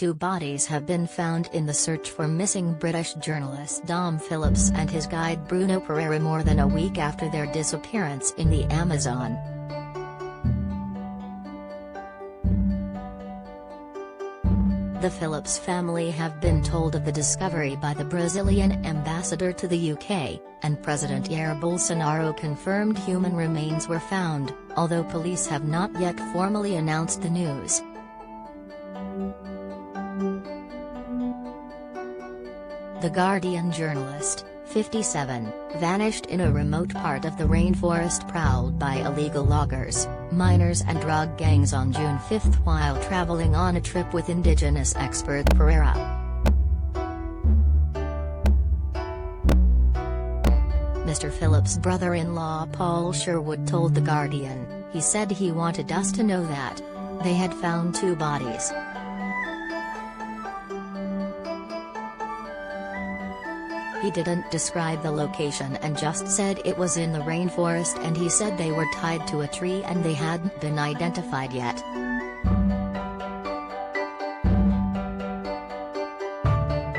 Two bodies have been found in the search for missing British journalist Dom Phillips and his guide Bruno Pereira more than a week after their disappearance in the Amazon. The Phillips family have been told of the discovery by the Brazilian ambassador to the UK, and President Jair Bolsonaro confirmed human remains were found, although police have not yet formally announced the news. The Guardian journalist, 57, vanished in a remote part of the rainforest prowled by illegal loggers, miners and drug gangs on June 5 while traveling on a trip with indigenous expert Pereira. Mr. Phillips' brother-in-law Paul Sherwood told The Guardian, he said he wanted us to know that they had found two bodies. He didn't describe the location and just said it was in the rainforest, and he said they were tied to a tree and they hadn't been identified yet.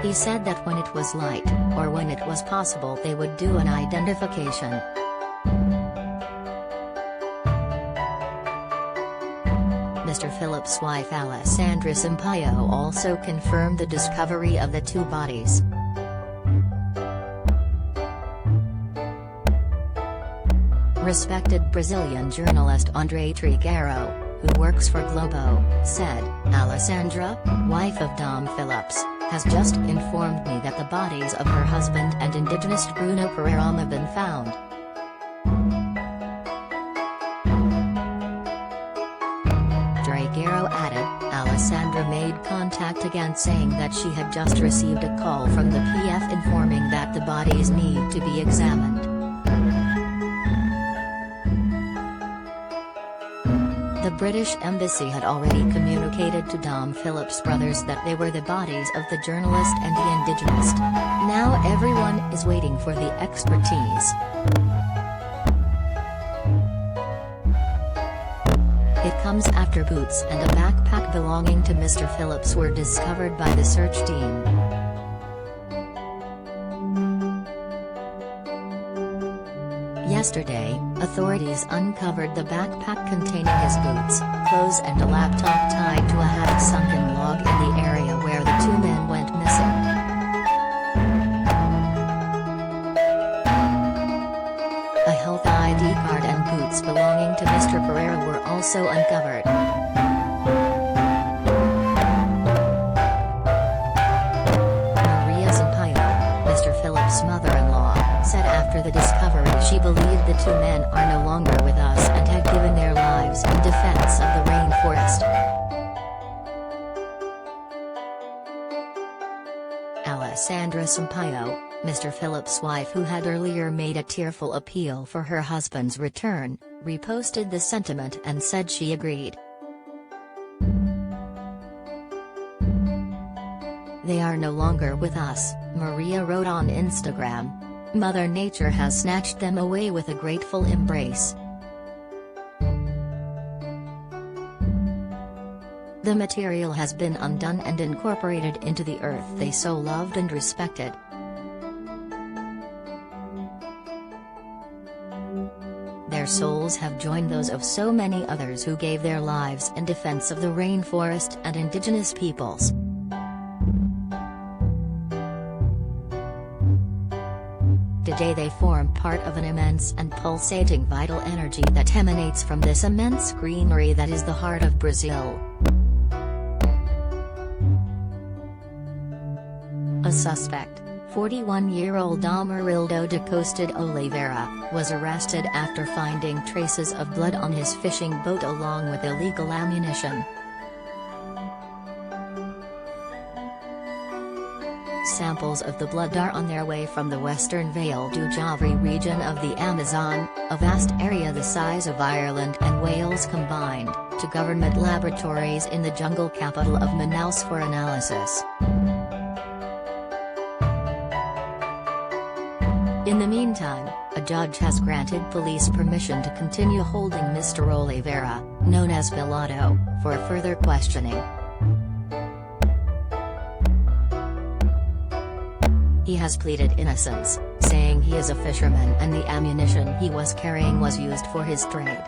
He said that when it was light, or when it was possible, they would do an identification. Mr. Phillips' wife Alessandra Sampaio also confirmed the discovery of the two bodies. Respected Brazilian journalist André Trigueiro, who works for Globo, said, Alessandra, wife of Dom Phillips, has just informed me that the bodies of her husband and indigenous Bruno Pereira have been found. Trigueiro added, Alessandra made contact again saying that she had just received a call from the PF informing that the bodies need to be examined. The British Embassy had already communicated to Dom Phillips' brothers that they were the bodies of the journalist and the indigenous. Now everyone is waiting for the expertise. It comes after boots and a backpack belonging to Mr. Phillips were discovered by the search team. Yesterday, authorities uncovered the backpack containing his boots, clothes and a laptop tied to a half-sunken log in the area where the two men went missing. A health ID card and boots belonging to Mr. Pereira were also uncovered. Maria Sampaio, Mr. Phillips' mother-in-law, said after the discovery she believed the two men are no longer with us and had given their lives in defense of the rainforest. Alessandra Sampaio, Mr. Phillips' wife who had earlier made a tearful appeal for her husband's return, reposted the sentiment and said she agreed. They are no longer with us, Maria wrote on Instagram. Mother Nature has snatched them away with a grateful embrace. The material has been undone and incorporated into the earth they so loved and respected. Their souls have joined those of so many others who gave their lives in defense of the rainforest and indigenous peoples. Today they form part of an immense and pulsating vital energy that emanates from this immense greenery that is the heart of Brazil. A suspect, 41-year-old Amarildo da Costa de Oliveira, was arrested after finding traces of blood on his fishing boat along with illegal ammunition. Samples of the blood are on their way from the western Vale do Javari region of the Amazon, a vast area the size of Ireland and Wales combined, to government laboratories in the jungle capital of Manaus for analysis. In the meantime, a judge has granted police permission to continue holding Mr. Oliveira, known as Velado, for further questioning. He has pleaded innocence, saying he is a fisherman and the ammunition he was carrying was used for his trade.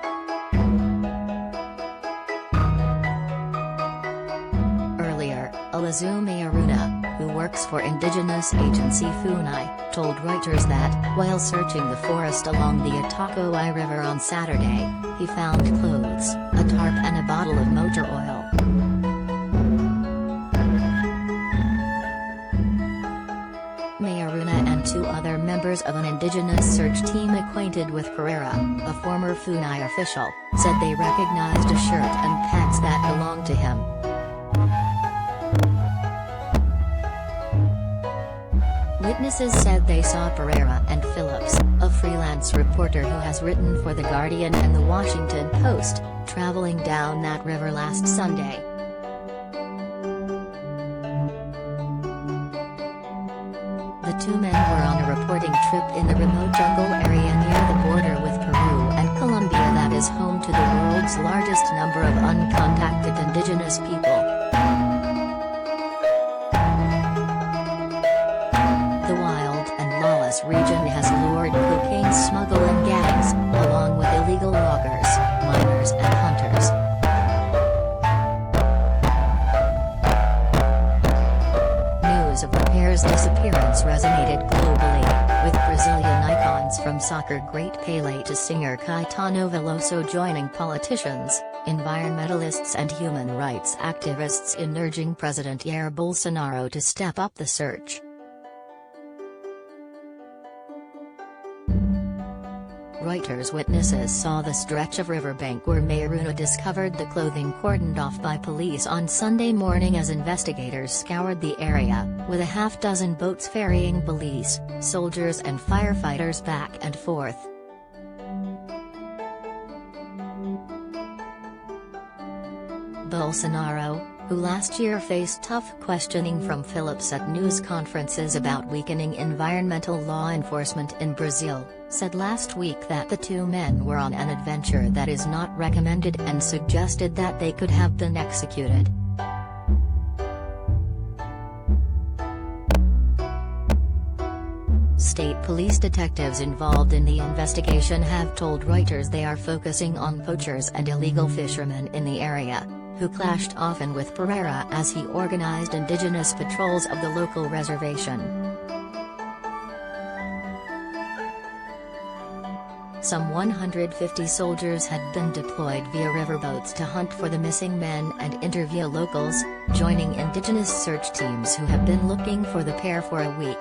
Earlier, Alazume Aruna, who works for indigenous agency FUNAI, told Reuters that, while searching the forest along the Itakoi River on Saturday, he found clothes, a tarp and a bottle of motor oil. Aruna and 2 other members of an indigenous search team acquainted with Pereira, a former FUNAI official, said they recognized a shirt and pants that belonged to him. Witnesses said they saw Pereira and Phillips, a freelance reporter who has written for The Guardian and The Washington Post, traveling down that river last Sunday. The 2 men were on a reporting trip in the remote jungle area near the border with Peru and Colombia that is home to the world's largest number of uncontacted indigenous people. The wild and lawless region has lured cocaine smuggling gangs, along with illegal loggers, miners and hunters. News of the pair's disappearance resonated globally, with Brazilian icons from soccer great Pelé to singer Caetano Veloso joining politicians, environmentalists and human rights activists in urging President Jair Bolsonaro to step up the search. Reuters witnesses saw the stretch of riverbank where Aruna discovered the clothing cordoned off by police on Sunday morning as investigators scoured the area, with a half-dozen boats ferrying police, soldiers and firefighters back and forth. Bolsonaro, who last year faced tough questioning from Phillips at news conferences about weakening environmental law enforcement in Brazil, said last week that the 2 men were on an adventure that is not recommended and suggested that they could have been executed. State police detectives involved in the investigation have told Reuters they are focusing on poachers and illegal fishermen in the area, who clashed often with Pereira as he organized indigenous patrols of the local reservation. Some 150 soldiers had been deployed via riverboats to hunt for the missing men and interview locals, joining indigenous search teams who have been looking for the pair for a week.